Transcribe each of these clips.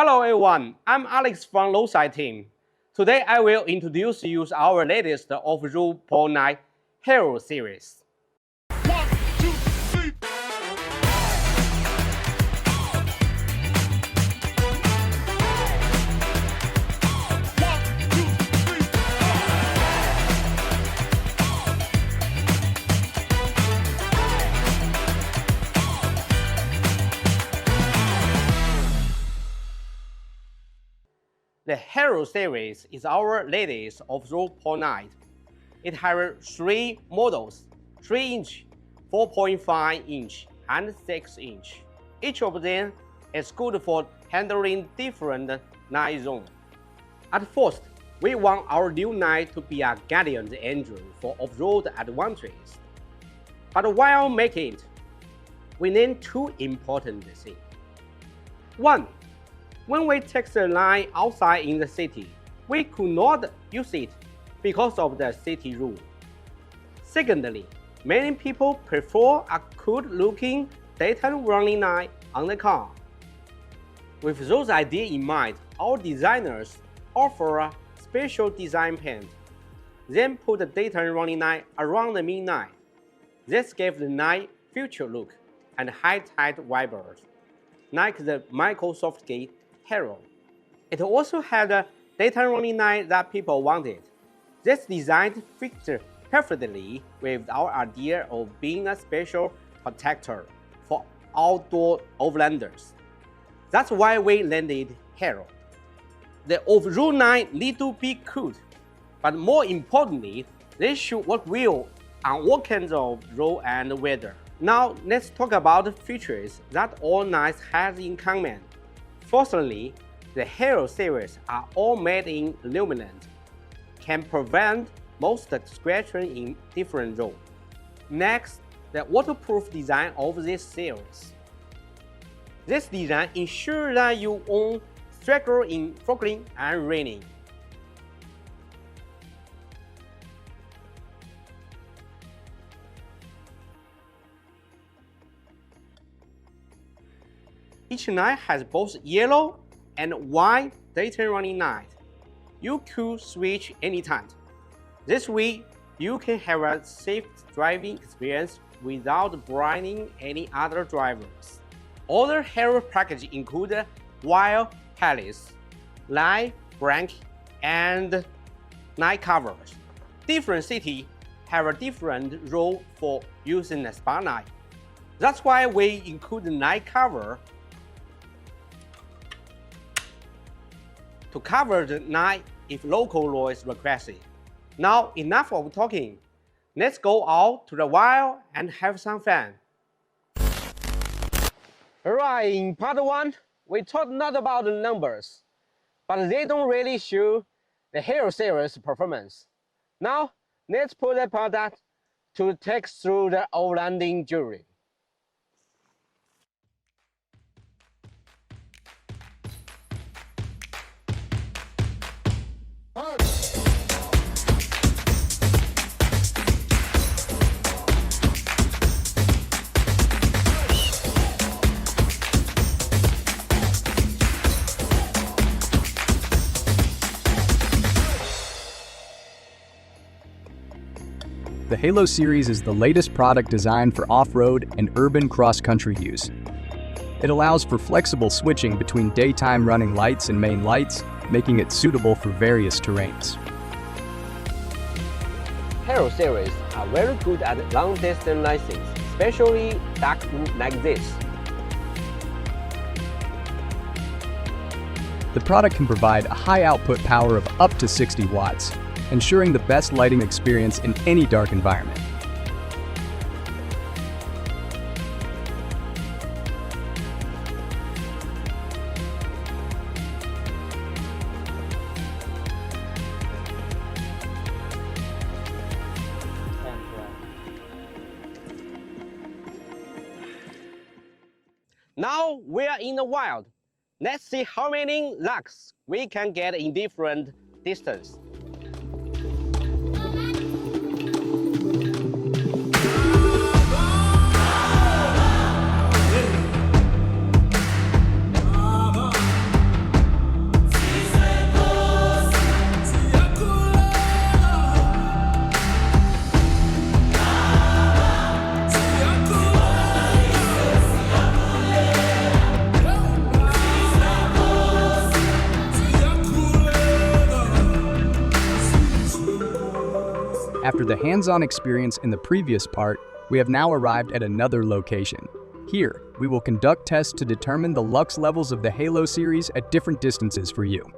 Hello everyone, I'm Alex from Novsight team. Today I will introduce you to our latest off-road Pro 9 Hero series. The Hero series is our latest off-road Pro 9. It has 3 models, 3-inch, 4.5-inch, and 6-inch. Each of them is good for handling different night zones. At first, we want our new night to be a guardian engine for off-road adventures. But while making it, we need 2 important things. 1. When we take the line outside in the city, we could not use it because of the city rule. Secondly, many people prefer a cool-looking daytime running light on the car. With those ideas in mind, our designers offer a special design paint, then put the daytime running light around the midnight. This gives the night future look and high-tech vibes, like the Microsoft Gate Hero. It also had a daytime running light that people wanted. This design fits perfectly with our idea of being a special protector for outdoor overlanders. That's why we landed Hero. The off-road light need to be cool, but more importantly, they should work well on all kinds of road and weather. Now let's talk about the features that all lights have in common. Firstly, the Hero series are all made in illumination, can prevent most scratching in different roads. Next, the waterproof design of this series. This design ensures that you won't struggle in fogging and raining. Each light has both yellow and white daytime running light. You could switch anytime. This way, you can have a safe driving experience without blinding any other drivers. Other Hero packages include wire pallets, light blanket, and night covers. Different cities have a different role for using the spotlight. That's why we include the night cover to cover the night if local law is requested. Now enough of talking. Let's go out to the wild and have some fun. Alright, in part 1, we talked not about the numbers, but they don't really show the Hero series performance. Now let's put the product to take through the overlanding journey. The Halo series is the latest product designed for off-road and urban cross-country use. It allows for flexible switching between daytime running lights and main lights, making it suitable for various terrains. Hero series are very good at long-distance racing, especially dark roads like this. The product can provide a high output power of up to 60 watts, ensuring the best lighting experience in any dark environment. Now we are in the wild. Let's see how many locks we can get in different distance. After the hands-on experience in the previous part, we have now arrived at another location. Here, we will conduct tests to determine the lux levels of the Halo series at different distances for you.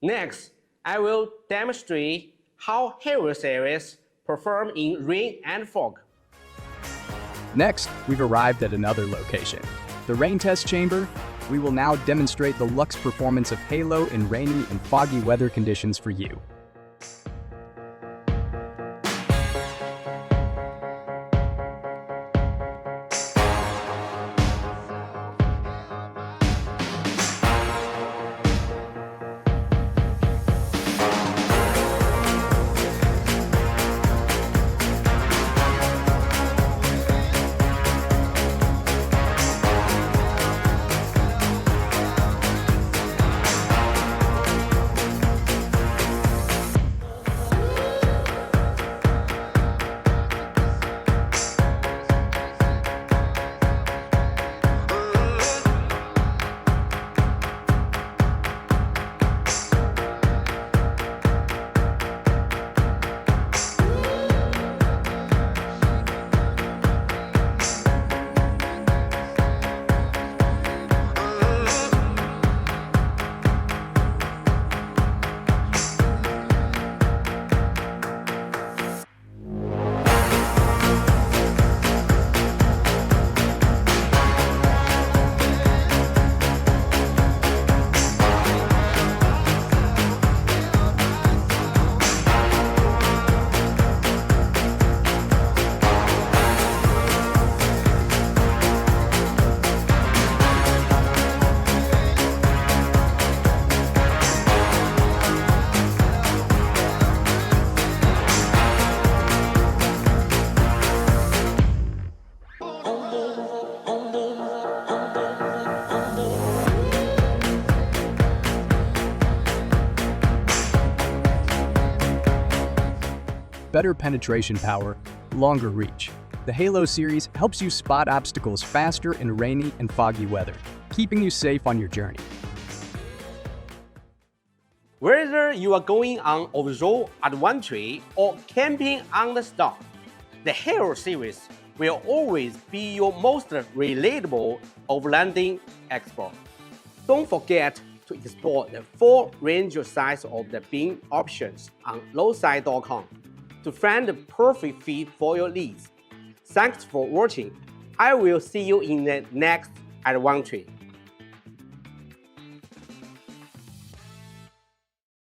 Next, I will demonstrate how Halo series perform in rain and fog. Next, we've arrived at another location, the rain test chamber. We will now demonstrate the lux performance of Halo in rainy and foggy weather conditions for you. better penetration power, longer reach. The Halo series helps you spot obstacles faster in rainy and foggy weather, keeping you safe on your journey. Whether you are going on off-road adventure or camping on the stock, the Halo series will always be your most relatable overlanding expert. Don't forget to explore the full range of size of the bin options on Novsight.com to find the perfect fit for your needs. Thanks for watching. I will see you in the next adventure.